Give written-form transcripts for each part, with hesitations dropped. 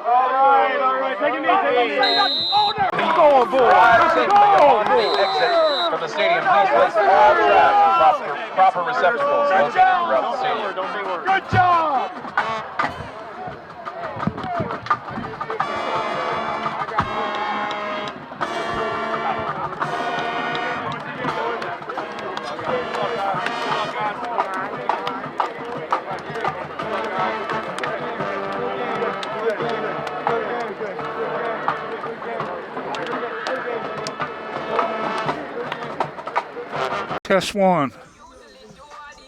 All right. Take it easy. Go, boy. Exit from the stadium. Please place all trash in proper receptacles located throughout the stadium. Good job. Test one.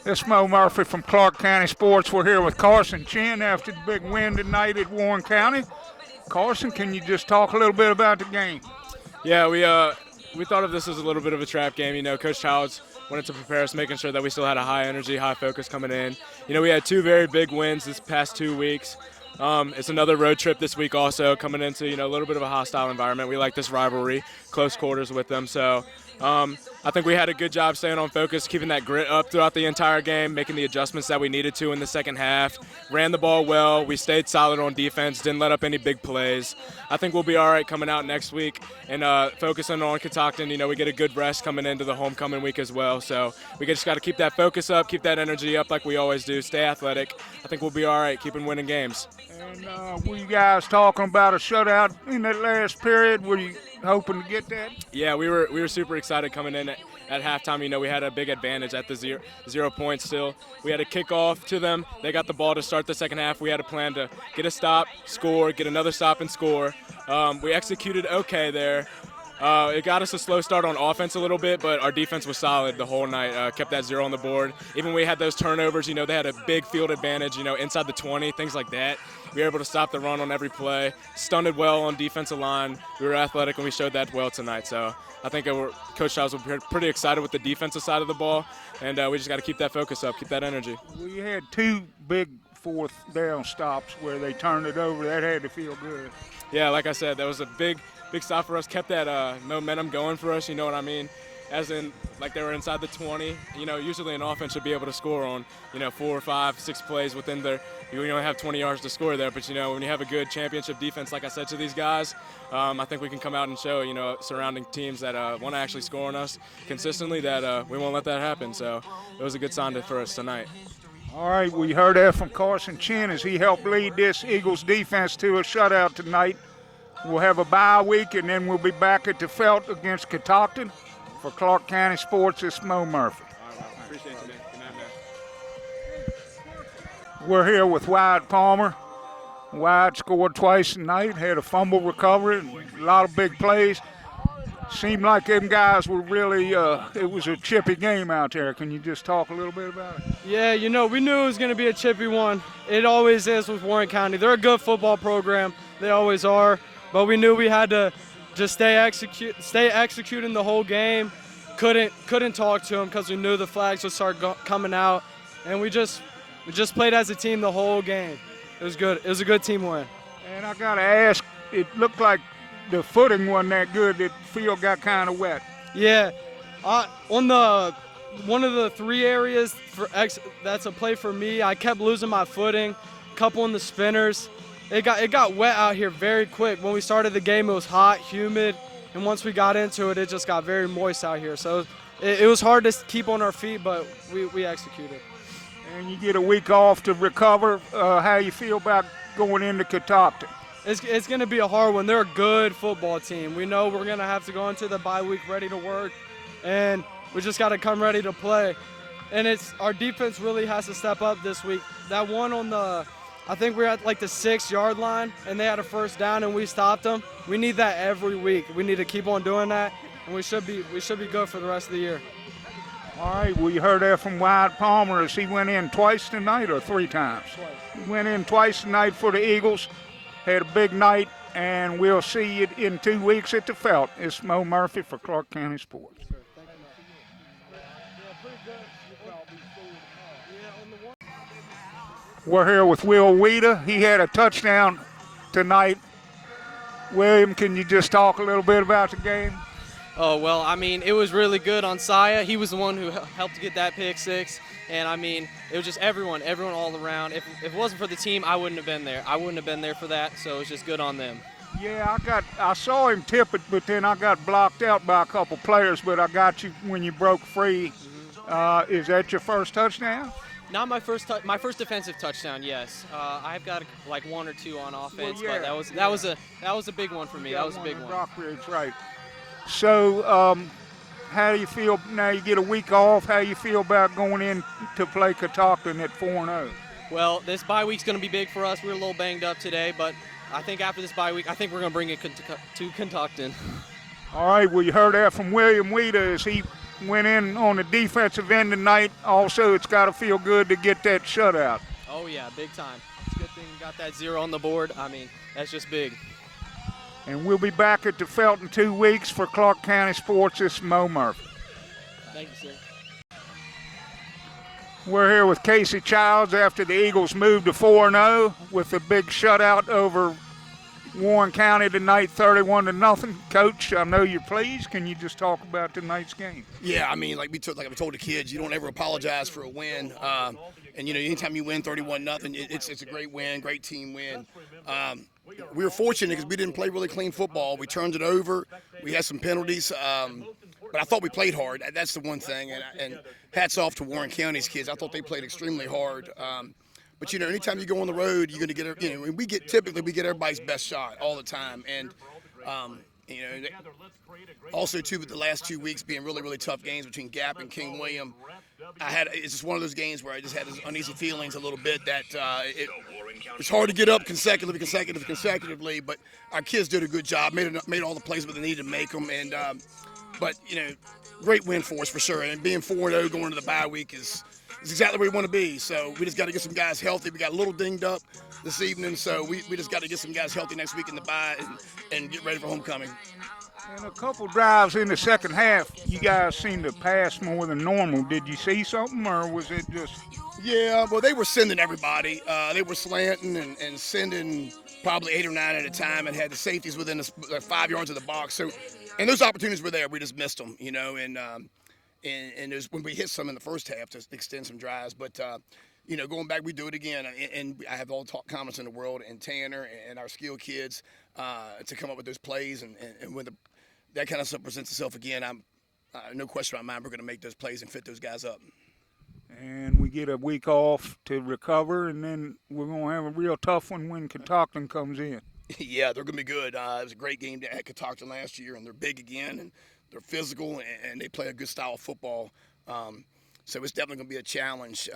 This is Mo Murphy from Clarke County Sports. We're here with Carson Chinn after the big win tonight at Warren County. Carson, can you just talk a little bit about the game? Yeah, we thought of this as a little bit of a trap game. You know, Coach Childs wanted to prepare us, making sure that we still had a high energy, high focus coming in. You know, we had two very big wins this past 2 weeks. It's another road trip this week also, coming into, you know, a little bit of a hostile environment. We like this rivalry, close quarters with them. So I think we had a good job staying on focus, keeping that grit up throughout the entire game, making the adjustments that we needed to in the second half. Ran the ball well. We stayed solid on defense, didn't let up any big plays. I think we'll be all right coming out next week and focusing on Catoctin. You know, we get a good rest coming into the homecoming week as well. So we just got to keep that focus up, keep that energy up like we always do, stay athletic. I think we'll be all right keeping winning games. And were you guys talking about a shutout in that last period? Were you hoping to get that? Yeah, we were super excited coming in at halftime. You know, we had a big advantage at the 0 points still. We had a kickoff to them. They got the ball to start the second half. We had a plan to get a stop, score, get another stop, and score. We executed okay there. It got us a slow start on offense a little bit, but our defense was solid the whole night, kept that 0 on the board. Even when we had those turnovers, you know, they had a big field advantage, you know, inside the 20, things like that. We were able to stop the run on every play, stunted well on defensive line. We were athletic, and we showed that well tonight. So I think Coach Childs will be pretty excited with the defensive side of the ball, and we just got to keep that focus up, keep that energy. We had two big fourth down stops where they turned it over. That had to feel good. Yeah, like I said, that was a big stop for us, kept that momentum going for us, you know what I mean? As in, like, they were inside the 20. You know, usually an offense should be able to score on, you know, 4, 5, 6 plays within their – you only have 20 yards to score there. But, you know, when you have a good championship defense, like I said to these guys, I think we can come out and show, you know, surrounding teams that want to actually score on us consistently that we won't let that happen. So it was a good sign for us tonight. All right, we heard that from Carson Chinn as he helped lead this Eagles defense to a shutout tonight. We'll have a bye week, and then we'll be back at the Felt against Catoctin. For Clarke County Sports, it's Mo Murphy. All right, appreciate you, man. Good night, man. We're here with Wyatt Palmer. Wyatt scored twice tonight, had a fumble recovery, a lot of big plays. Seemed like them guys were really, it was a chippy game out there. Can you just talk a little bit about it? Yeah, you know, we knew it was going to be a chippy one. It always is with Warren County. They're a good football program. They always are. But we knew we had to just stay executing the whole game. Couldn't talk to them because we knew the flags would start coming out, and we just played as a team the whole game. It was good. It was a good team win. And I gotta ask, it looked like the footing wasn't that good. The field got kind of wet. Yeah, on one of the 3 areas that's a play for me. I kept losing my footing. Couple in the spinners. It got wet out here very quick. When we started the game, it was hot, humid, and once we got into it, it just got very moist out here. So it was hard to keep on our feet, but we executed. And you get a week off to recover. How you feel about going into Catoctin? It's going to be a hard one. They're a good football team. We know we're going to have to go into the bye week ready to work, and we just got to come ready to play. And our defense really has to step up this week. That one on I think we're at like the 6-yard line, and they had a first down, and we stopped them. We need that every week. We need to keep on doing that, and we should be good for the rest of the year. All right, we heard that from Wyatt Palmer as he went in twice tonight or 3 times? Twice. He went in twice tonight for the Eagles, had a big night, and we'll see you in 2 weeks at the Felt. It's Mo Murphy for Clarke County Sports. We're here with Will Wiita. He had a touchdown tonight. William, can you just talk a little bit about the game? Oh, well, I mean, it was really good on Saya. He was the one who helped get that pick six. And, I mean, it was just everyone all around. If it wasn't for the team, I wouldn't have been there. I wouldn't have been there for that, so it was just good on them. Yeah, I saw him tip it, but then I got blocked out by a couple players, but I got you when you broke free. Is that your first touchdown? Not my first defensive touchdown. Yes, I've got like one or two on offense, Well, yeah, but that was a big one for me. That was a big one. Rockridge, right. So, how do you feel now? You get a week off. How you feel about going in to play Catoctin at 4-0? Well, this bye week's going to be big for us. We're a little banged up today, but I think after this bye week, I think we're going to bring it to Catoctin. All right. Well, you heard that from William Wiita as he went in on the defensive end tonight. Also, it's got to feel good to get that shutout. Oh, yeah, big time. It's a good thing we got that 0 on the board. I mean, that's just big. And we'll be back at the Felt in 2 weeks for Clarke County Sports. This is Mo Murphy. Thank you, sir. We're here with Casey Childs after the Eagles moved to 4-0 with a big shutout over Warren County tonight, 31-0. Coach, I know you're pleased. Can you just talk about tonight's game? Yeah, I mean, like we told the kids, you don't ever apologize for a win. And you know, anytime you win 31-0, it's a great win, great team win. We were fortunate because we didn't play really clean football. We turned it over. We had some penalties. But I thought we played hard. That's the one thing. And hats off to Warren County's kids. I thought they played extremely hard. But, you know, anytime you go on the road, you're going to get, you know, we get everybody's best shot all the time. And, you know, also, too, with the last 2 weeks being really, really tough games between Gap and King William, it's just one of those games where I just had those uneasy feelings a little bit that it's hard to get up consecutively, but our kids did a good job, made all the plays where they needed to make them. And, but, you know, great win for us for sure. And being 4-0 going into the bye week is exactly where we want to be. So we just got to get some guys healthy. We got a little dinged up this evening, so we just got to get some guys healthy next week in the bye and get ready for homecoming. And a couple drives in the second half, you guys seemed to pass more than normal. Did you see something, or was it just? Yeah, well, they were sending everybody. They were slanting and sending probably 8 or 9 at a time, and had the safeties within 5 yards of the box. So, and those opportunities were there. We just missed them, you know. And there's when we hit some in the first half to extend some drives, but. You know, going back, we do it again, and I have all the comments in the world, and Tanner and our skilled kids to come up with those plays, and when that kind of stuff presents itself again, I'm no question in my mind we're going to make those plays and fit those guys up. And we get a week off to recover, and then we're going to have a real tough one when Catoctin comes in. Yeah, they're going to be good. It was a great game at Catoctin last year, and they're big again, and they're physical, and they play a good style of football. So it's definitely going to be a challenge,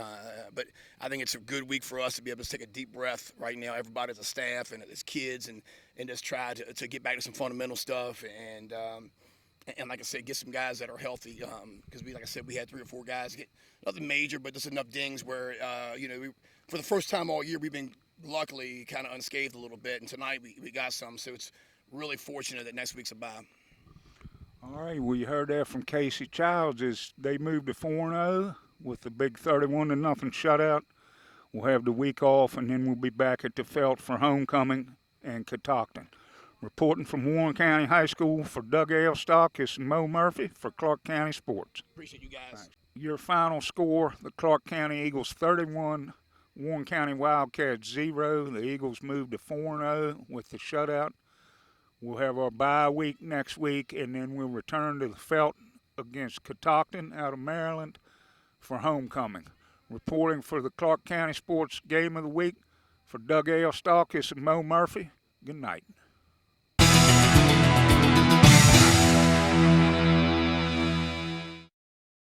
but I think it's a good week for us to be able to take a deep breath right now, everybody as a staff and as kids, and just try to get back to some fundamental stuff and like I said, get some guys that are healthy because like I said, we had 3 or 4 guys get nothing major, but just enough dings where, you know, for the first time all year, we've been luckily kind of unscathed a little bit, and tonight we got some, so it's really fortunate that next week's a bye. All right, well, you heard that from Casey Childs as they moved to 4-0 with the big 31-0 shutout. We'll have the week off, and then we'll be back at the Felt for homecoming and Catoctin. Reporting from Warren County High School for Doug Ailstock is Mo Murphy for Clarke County Sports. Appreciate you guys. Thanks. Your final score, the Clarke County Eagles 31, Warren County Wildcats 0. The Eagles moved to 4-0 with the shutout. We'll have our bye week next week, and then we'll return to the Felt against Catoctin out of Maryland for homecoming. Reporting for the Clarke County Sports Game of the Week for Doug Ailstock, this is Mo Murphy. Good night.